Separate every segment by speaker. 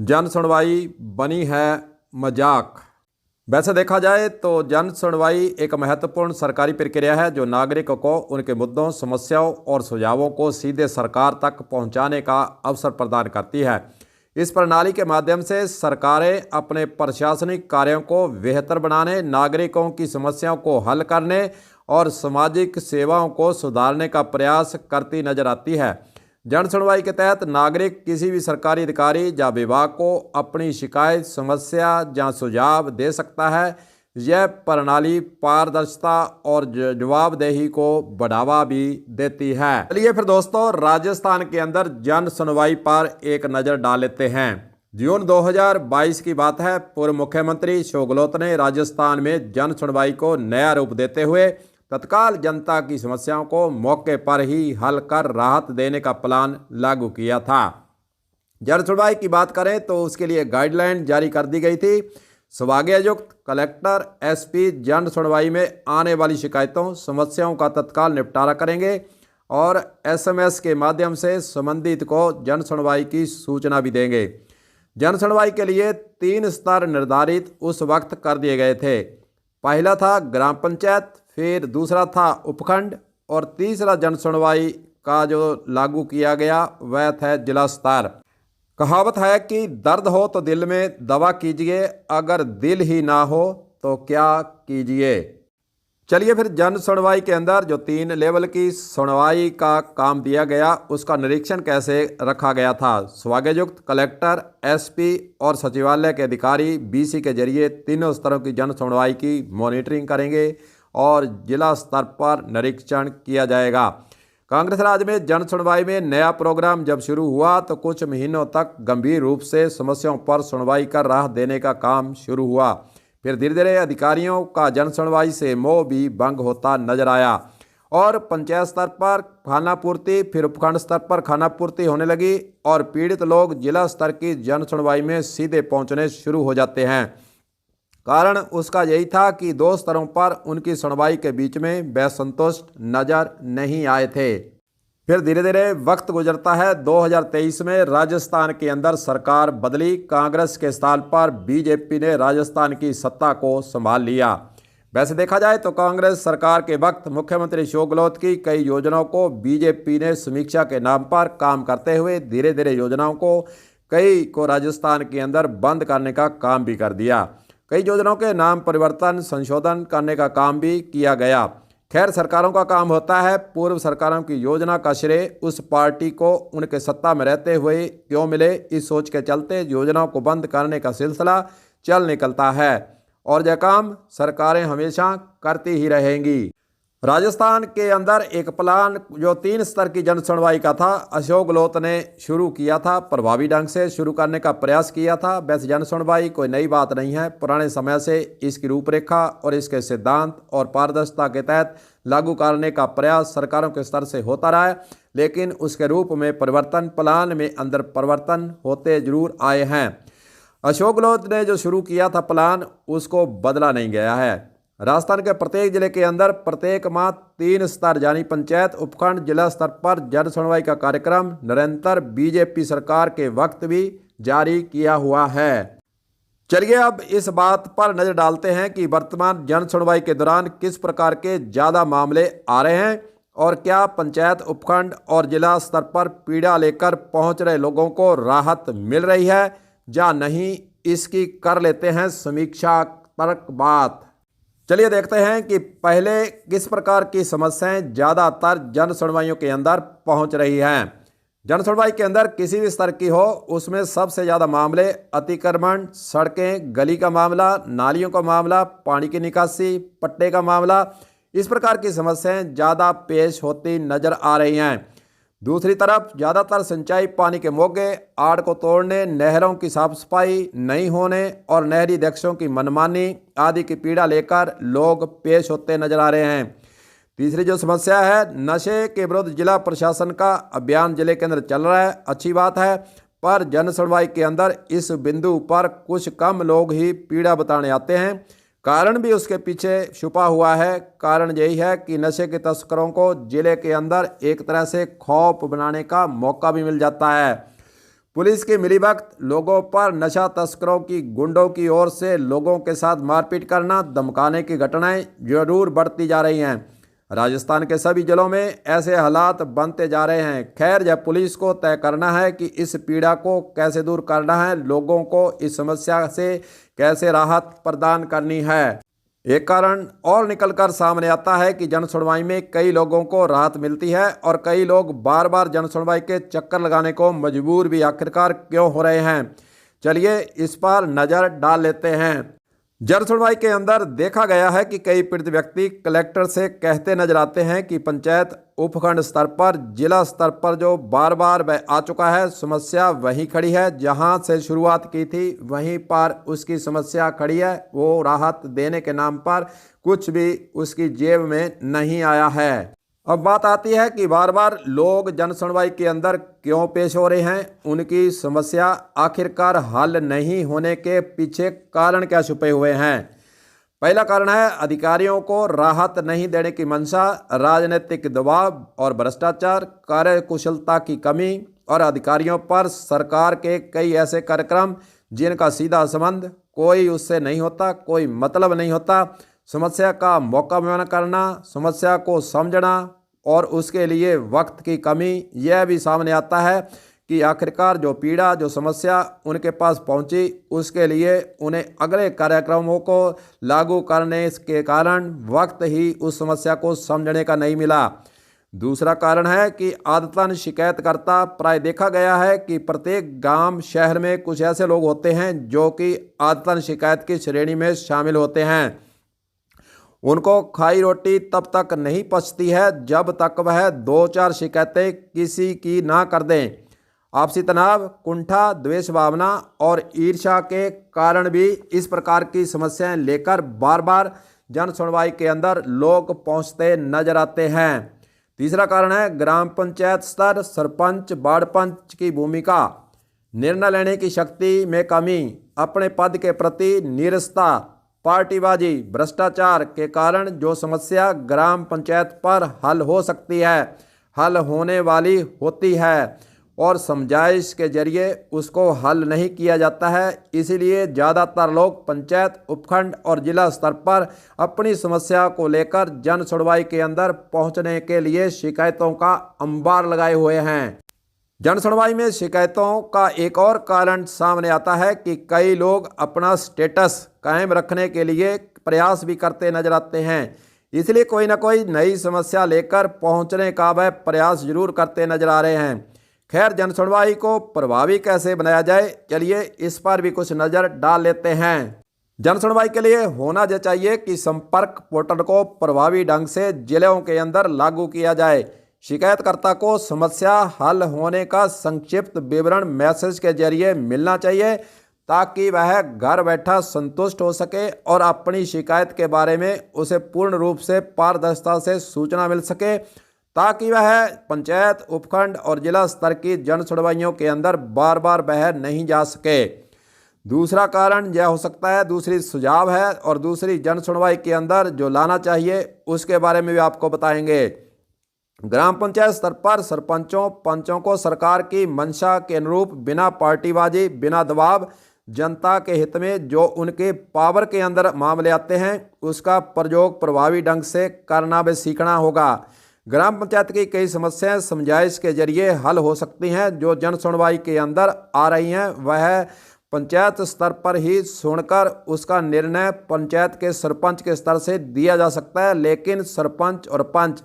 Speaker 1: जन सुनवाई बनी है मजाक। वैसे देखा जाए तो जन सुनवाई एक महत्वपूर्ण सरकारी प्रक्रिया है जो नागरिकों को उनके मुद्दों, समस्याओं और सुझावों को सीधे सरकार तक पहुंचाने का अवसर प्रदान करती है। इस प्रणाली के माध्यम से सरकारें अपने प्रशासनिक कार्यों को बेहतर बनाने, नागरिकों की समस्याओं को हल करने और सामाजिक सेवाओं को सुधारने का प्रयास करती नजर आती है। जन सुनवाई के तहत नागरिक किसी भी सरकारी अधिकारी या विभाग को अपनी शिकायत, समस्या या सुझाव दे सकता है। यह प्रणाली पारदर्शिता और जवाबदेही को बढ़ावा भी देती है। चलिए फिर दोस्तों, राजस्थान के अंदर जन सुनवाई पर एक नज़र डाल लेते हैं। जून 2022 की बात है। पूर्व मुख्यमंत्री अशोक गहलोत ने राजस्थान में जन सुनवाई को नया रूप देते हुए तत्काल जनता की समस्याओं को मौके पर ही हल कर राहत देने का प्लान लागू किया था। जन सुनवाई की बात करें तो उसके लिए गाइडलाइन जारी कर दी गई थी। विभागायुक्त, कलेक्टर, एसपी जन सुनवाई में आने वाली शिकायतों, समस्याओं का तत्काल निपटारा करेंगे और एसएमएस के माध्यम से संबंधित को जन सुनवाई की सूचना भी देंगे। जन सुनवाई के लिए 3 स्तर निर्धारित उस वक्त कर दिए गए थे। पहला था ग्राम पंचायत, फिर दूसरा था उपखंड और तीसरा जन सुनवाई का जो लागू किया गया वह था जिला स्तर। कहावत है कि दर्द हो तो दिल में दवा कीजिए, अगर दिल ही ना हो तो क्या कीजिए। चलिए फिर जन सुनवाई के अंदर जो 3 लेवल की सुनवाई का काम दिया गया उसका निरीक्षण कैसे रखा गया था। विभागायुक्त, कलेक्टर, एसपी और सचिवालय के अधिकारी बीसी के जरिए तीनों स्तरों की जन सुनवाई की मॉनिटरिंग करेंगे और जिला स्तर पर निरीक्षण किया जाएगा। कांग्रेस राज में जन सुनवाई में नया प्रोग्राम जब शुरू हुआ तो कुछ महीनों तक गंभीर रूप से समस्याओं पर सुनवाई कर राहत देने का काम शुरू हुआ। फिर धीरे धीरे अधिकारियों का जन सुनवाई से मोह भी भंग होता नजर आया और पंचायत स्तर पर खानापूर्ति, फिर उपखंड स्तर पर खानापूर्ति होने लगी और पीड़ित लोग जिला स्तर की जन सुनवाई में सीधे पहुंचने शुरू हो जाते हैं। कारण उसका यही था कि 2 स्तरों पर उनकी सुनवाई के बीच में वे संतुष्ट नजर नहीं आए थे। फिर धीरे धीरे वक्त गुजरता है। 2023 में राजस्थान के अंदर सरकार बदली। कांग्रेस के स्थान पर बीजेपी ने राजस्थान की सत्ता को संभाल लिया। वैसे देखा जाए तो कांग्रेस सरकार के वक्त मुख्यमंत्री अशोक गहलोत की कई योजनाओं को बीजेपी ने समीक्षा के नाम पर काम करते हुए धीरे धीरे योजनाओं को कई को राजस्थान के अंदर बंद करने का काम भी कर दिया। कई योजनाओं के नाम परिवर्तन, संशोधन करने का काम भी किया गया। खैर, सरकारों का काम होता है। पूर्व सरकारों की योजना का श्रेय उस पार्टी को उनके सत्ता में रहते हुए क्यों मिले, इस सोच के चलते योजनाओं को बंद करने का सिलसिला चल निकलता है और यह काम सरकारें हमेशा करती ही रहेंगी। राजस्थान के अंदर एक प्लान जो 3 स्तर की जन सुनवाई का था, अशोक गहलोत ने शुरू किया था, प्रभावी ढंग से शुरू करने का प्रयास किया था। वैसे जन सुनवाई कोई नई बात नहीं है। पुराने समय से इसकी रूपरेखा और इसके सिद्धांत और पारदर्शिता के तहत लागू करने का प्रयास सरकारों के स्तर से होता रहा है, लेकिन उसके रूप में परिवर्तन, प्लान में अंदर परिवर्तन होते जरूर आए हैं। अशोक गहलोत ने जो शुरू किया था प्लान, उसको बदला नहीं गया है। राजस्थान के प्रत्येक जिले के अंदर प्रत्येक माह 3 स्तर यानी पंचायत, उपखंड, जिला स्तर पर जन सुनवाई का कार्यक्रम निरंतर बीजेपी सरकार के वक्त भी जारी किया हुआ है। चलिए अब इस बात पर नजर डालते हैं कि वर्तमान जन सुनवाई के दौरान किस प्रकार के ज़्यादा मामले आ रहे हैं और क्या पंचायत, उपखंड और जिला स्तर पर पीड़ा लेकर पहुंच रहे लोगों को राहत मिल रही है या नहीं। इसकी कर लेते हैं समीक्षा पर बात। चलिए देखते हैं कि पहले किस प्रकार की समस्याएं ज़्यादातर जन सुनवाइयों के अंदर पहुंच रही हैं। जन सुनवाई के अंदर किसी भी स्तर की हो, उसमें सबसे ज़्यादा मामले अतिक्रमण, सड़कें, गली का मामला, नालियों का मामला, पानी की निकासी, पट्टे का मामला, इस प्रकार की समस्याएं ज़्यादा पेश होती नज़र आ रही हैं। दूसरी तरफ ज़्यादातर सिंचाई पानी के मोगे, आड़ को तोड़ने, नहरों की साफ सफाई नहीं होने और नहरी अध्यक्षों की मनमानी आदि की पीड़ा लेकर लोग पेश होते नजर आ रहे हैं। तीसरी जो समस्या है, नशे के विरुद्ध जिला प्रशासन का अभियान जिले के अंदर चल रहा है, अच्छी बात है, पर जन सुनवाई के अंदर इस बिंदु पर कुछ कम लोग ही पीड़ा बताने आते हैं। कारण भी उसके पीछे छुपा हुआ है। कारण यही है कि नशे के तस्करों को जिले के अंदर एक तरह से खौफ बनाने का मौका भी मिल जाता है। पुलिस की मिलीभगत लोगों पर नशा तस्करों की गुंडों की ओर से लोगों के साथ मारपीट करना, धमकाने की घटनाएं जरूर बढ़ती जा रही हैं। राजस्थान के सभी जिलों में ऐसे हालात बनते जा रहे हैं। खैर, जब पुलिस को तय करना है कि इस पीड़ा को कैसे दूर करना है, लोगों को इस समस्या से कैसे राहत प्रदान करनी है। एक कारण और निकलकर सामने आता है कि जन सुनवाई में कई लोगों को राहत मिलती है और कई लोग बार बार जन सुनवाई के चक्कर लगाने को मजबूर भी आखिरकार क्यों हो रहे हैं। चलिए इस पर नज़र डाल लेते हैं। जन सुनवाई के अंदर देखा गया है कि कई पीड़ित व्यक्ति कलेक्टर से कहते नजर आते हैं कि पंचायत उपखंड स्तर पर, जिला स्तर पर जो बार बार आ चुका है, समस्या वहीं खड़ी है जहां से शुरुआत की थी, वहीं पर उसकी समस्या खड़ी है। वो राहत देने के नाम पर कुछ भी उसकी जेब में नहीं आया है। अब बात आती है कि बार बार लोग जन सुनवाई के अंदर क्यों पेश हो रहे हैं, उनकी समस्या आखिरकार हल नहीं होने के पीछे कारण क्या छुपे हुए हैं। पहला कारण है अधिकारियों को राहत नहीं देने की मंशा, राजनीतिक दबाव और भ्रष्टाचार, कार्यकुशलता की कमी और अधिकारियों पर सरकार के कई ऐसे कार्यक्रम जिनका सीधा संबंध कोई उससे नहीं होता, कोई मतलब नहीं होता। समस्या का मौका करना, समस्या को समझना और उसके लिए वक्त की कमी, यह भी सामने आता है कि आखिरकार जो पीड़ा, जो समस्या उनके पास पहुंची, उसके लिए उन्हें अगले कार्यक्रमों को लागू करने के कारण वक्त ही उस समस्या को समझने का नहीं मिला। दूसरा कारण है कि आदतन शिकायतकर्ता, प्राय देखा गया है कि प्रत्येक गांव शहर में कुछ ऐसे लोग होते हैं जो कि आदतन शिकायत की श्रेणी में शामिल होते हैं। उनको खाई रोटी तब तक नहीं पचती है जब तक वह 2-4 शिकायतें किसी की ना कर दें। आपसी तनाव, कुंठा, द्वेष भावना और ईर्ष्या के कारण भी इस प्रकार की समस्याएं लेकर बार बार जन सुनवाई के अंदर लोग पहुंचते नजर आते हैं। तीसरा कारण है ग्राम पंचायत स्तर, सरपंच, वार्ड पंच की भूमिका, निर्णय लेने की शक्ति में कमी, अपने पद के प्रति नीरसता, पार्टीबाजी, भ्रष्टाचार के कारण जो समस्या ग्राम पंचायत पर हल हो सकती है, हल होने वाली होती है और समझाइश के जरिए उसको हल नहीं किया जाता है। इसीलिए ज़्यादातर लोग पंचायत, उपखंड और जिला स्तर पर अपनी समस्या को लेकर जन सुनवाई के अंदर पहुंचने के लिए शिकायतों का अंबार लगाए हुए हैं। जन सुनवाई में शिकायतों का एक और कारण सामने आता है कि कई लोग अपना स्टेटस कायम रखने के लिए प्रयास भी करते नजर आते हैं, इसलिए कोई ना कोई नई समस्या लेकर पहुंचने का वह प्रयास जरूर करते नजर आ रहे हैं। खैर, जन सुनवाई को प्रभावी कैसे बनाया जाए, चलिए इस पर भी कुछ नज़र डाल लेते हैं। जन सुनवाई के लिए होना जो चाहिए कि संपर्क पोर्टल को प्रभावी ढंग से जिलों के अंदर लागू किया जाए। शिकायतकर्ता को समस्या हल होने का संक्षिप्त विवरण मैसेज के जरिए मिलना चाहिए ताकि वह घर बैठा संतुष्ट हो सके और अपनी शिकायत के बारे में उसे पूर्ण रूप से पारदर्शिता से सूचना मिल सके, ताकि वह पंचायत, उपखंड और जिला स्तर की जन सुनवाइयों के अंदर बार बार बह नहीं जा सके। दूसरा कारण यह हो सकता है, दूसरी सुझाव है और दूसरी जन सुनवाई के अंदर जो लाना चाहिए उसके बारे में भी आपको बताएंगे। ग्राम पंचायत स्तर पर सरपंचों, पंचों को सरकार की मंशा के अनुरूप बिना पार्टीबाजी, बिना दबाव, जनता के हित में जो उनके पावर के अंदर मामले आते हैं उसका प्रयोग प्रभावी ढंग से करना भी सीखना होगा। ग्राम पंचायत की कई समस्याएं समझाइश के जरिए हल हो सकती हैं। जो जन सुनवाई के अंदर आ रही हैं वह पंचायत स्तर पर ही सुनकर उसका निर्णय पंचायत के सरपंच के स्तर से दिया जा सकता है, लेकिन सरपंच और पंच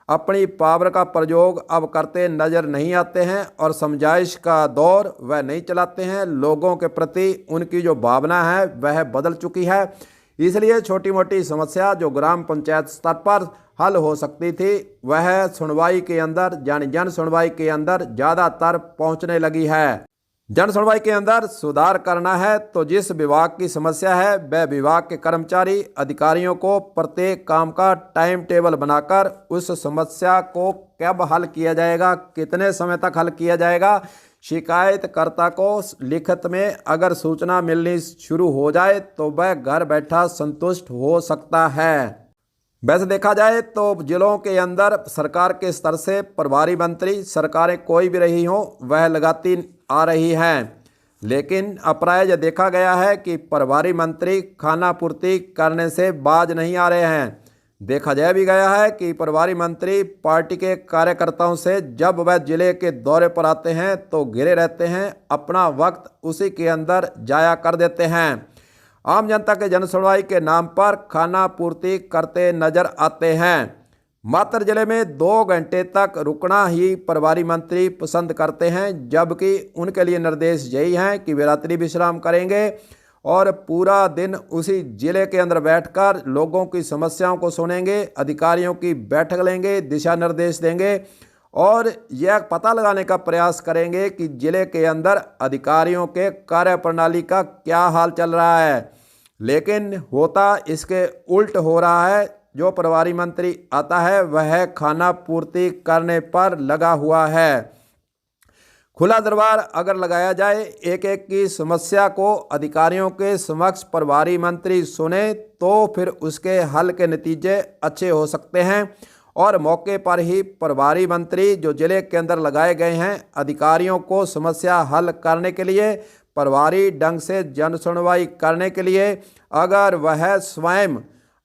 Speaker 1: अपनी पावर का प्रयोग अब करते नजर नहीं आते हैं और समझाइश का दौर वह नहीं चलाते हैं। लोगों के प्रति उनकी जो भावना है वह बदल चुकी है, इसलिए छोटी मोटी समस्या जो ग्राम पंचायत स्तर पर हल हो सकती थी वह सुनवाई के अंदर, यानी जन सुनवाई के अंदर ज़्यादातर पहुंचने लगी है। जन सुनवाई के अंदर सुधार करना है तो जिस विभाग की समस्या है वह विभाग के कर्मचारी, अधिकारियों को प्रत्येक काम का टाइम टेबल बनाकर उस समस्या को कब हल किया जाएगा, कितने समय तक हल किया जाएगा, शिकायतकर्ता को लिखित में अगर सूचना मिलनी शुरू हो जाए तो वह घर बैठा संतुष्ट हो सकता है। वैसे देखा जाए तो जिलों के अंदर सरकार के स्तर से प्रभारी मंत्री, सरकारें कोई भी रही हो, वह लगातार आ रही हैं। लेकिन अप्राय यह देखा गया है कि प्रभारी मंत्री खानापूर्ति करने से बाज नहीं आ रहे हैं। देखा यह भी गया है कि प्रभारी मंत्री पार्टी के कार्यकर्ताओं से जब वह जिले के दौरे पर आते हैं तो घिरे रहते हैं, अपना वक्त उसी के अंदर जाया कर देते हैं। आम जनता के जन सुनवाई के नाम पर खानापूर्ति करते नजर आते हैं। मात्र जिले में 2 घंटे तक रुकना ही प्रभारी मंत्री पसंद करते हैं, जबकि उनके लिए निर्देश यही हैं कि वे रात्रि विश्राम करेंगे और पूरा दिन उसी जिले के अंदर बैठकर लोगों की समस्याओं को सुनेंगे, अधिकारियों की बैठक लेंगे, दिशा निर्देश देंगे और यह पता लगाने का प्रयास करेंगे कि जिले के अंदर अधिकारियों के कार्यप्रणाली का क्या हाल चल रहा है। लेकिन होता इसके उल्ट हो रहा है। जो प्रभारी मंत्री आता है वह खानापूर्ति करने पर लगा हुआ है। खुला दरबार अगर लगाया जाए, एक एक की समस्या को अधिकारियों के समक्ष प्रभारी मंत्री सुने तो फिर उसके हल के नतीजे अच्छे हो सकते हैं और मौके पर ही प्रभारी मंत्री जो जिले के अंदर लगाए गए हैं अधिकारियों को समस्या हल करने के लिए, प्रभारी ढंग से जन सुनवाई करने के लिए अगर वह स्वयं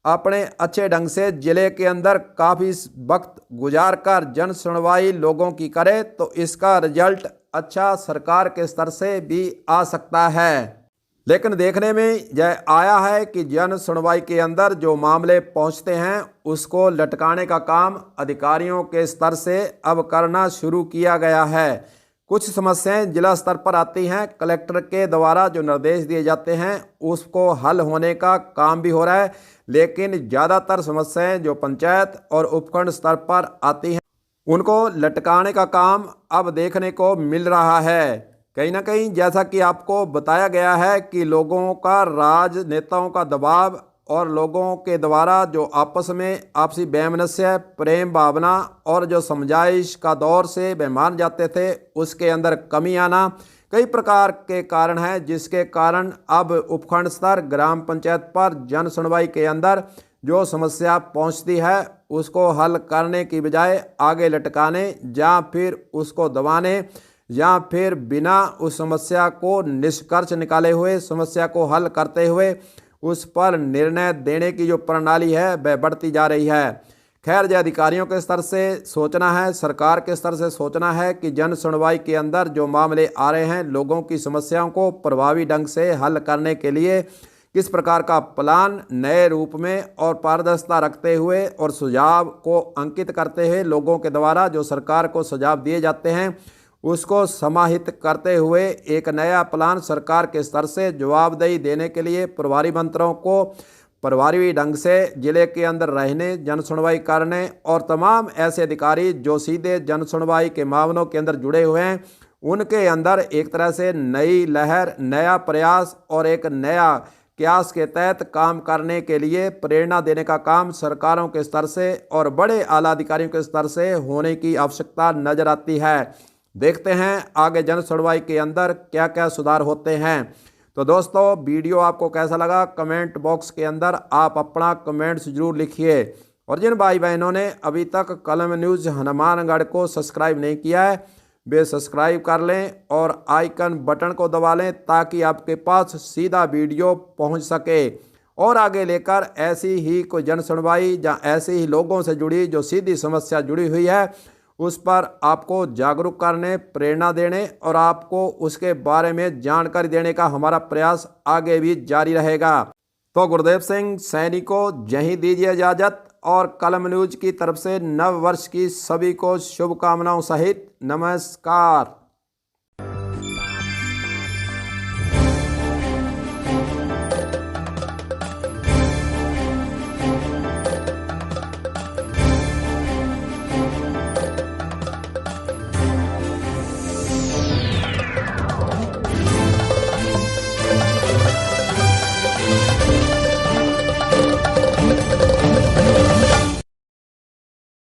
Speaker 1: अपने अच्छे ढंग से जिले के अंदर काफ़ी वक्त गुजार कर जन सुनवाई लोगों की करे तो इसका रिजल्ट अच्छा सरकार के स्तर से भी आ सकता है। लेकिन देखने में यह आया है कि जन सुनवाई के अंदर जो मामले पहुंचते हैं उसको लटकाने का काम अधिकारियों के स्तर से अब करना शुरू किया गया है। कुछ समस्याएं जिला स्तर पर आती हैं, कलेक्टर के द्वारा जो निर्देश दिए जाते हैं उसको हल होने का काम भी हो रहा है, लेकिन ज़्यादातर समस्याएं जो पंचायत और उपखंड स्तर पर आती हैं उनको लटकाने का काम अब देखने को मिल रहा है। कहीं ना कहीं जैसा कि आपको बताया गया है कि लोगों का, राजनेताओं का दबाव और लोगों के द्वारा जो आपस में आपसी वैमनस्य, प्रेम भावना और जो समझाइश का दौर से वे मान जाते थे उसके अंदर कमी आना कई प्रकार के कारण हैं, जिसके कारण अब उपखंड स्तर, ग्राम पंचायत पर जन सुनवाई के अंदर जो समस्या पहुंचती है उसको हल करने की बजाय आगे लटकाने या फिर उसको दबाने या फिर बिना उस समस्या को निष्कर्ष निकाले हुए, समस्या को हल करते हुए उस पर निर्णय देने की जो प्रणाली है वह बढ़ती जा रही है। खैर, यह अधिकारियों के स्तर से सोचना है, सरकार के स्तर से सोचना है कि जन सुनवाई के अंदर जो मामले आ रहे हैं लोगों की समस्याओं को प्रभावी ढंग से हल करने के लिए किस प्रकार का प्लान नए रूप में और पारदर्शिता रखते हुए और सुझाव को अंकित करते हुए लोगों के द्वारा जो सरकार को सुझाव दिए जाते हैं उसको समाहित करते हुए एक नया प्लान सरकार के स्तर से जवाबदेही देने के लिए प्रभारी मंत्रियों को प्रभावी ढंग से जिले के अंदर रहने, जन सुनवाई करने और तमाम ऐसे अधिकारी जो सीधे जन सुनवाई के मामलों के अंदर जुड़े हुए हैं उनके अंदर एक तरह से नई लहर, नया प्रयास और एक नया क्यास के तहत काम करने के लिए प्रेरणा देने का काम सरकारों के स्तर से और बड़े आला अधिकारियों के स्तर से होने की आवश्यकता नजर आती है। देखते हैं आगे जन सुनवाई के अंदर क्या क्या सुधार होते हैं। तो दोस्तों, वीडियो आपको कैसा लगा कमेंट बॉक्स के अंदर आप अपना कमेंट्स जरूर लिखिए और जिन भाई बहनों ने अभी तक कलम न्यूज़ हनुमानगढ़ को सब्सक्राइब नहीं किया है वे सब्सक्राइब कर लें और आइकन बटन को दबा लें ताकि आपके पास सीधा वीडियो पहुंच सके और आगे लेकर ऐसी ही कोई जन सुनवाई या ऐसे ही लोगों से जुड़ी जो सीधी समस्या जुड़ी हुई है उस पर आपको जागरूक करने, प्रेरणा देने और आपको उसके बारे में जानकारी देने का हमारा प्रयास आगे भी जारी रहेगा। तो गुरुदेव सिंह सैनी को यहीं दीजिए इजाज़त और कलम न्यूज़ की तरफ से नव वर्ष की सभी को शुभकामनाओं सहित नमस्कार।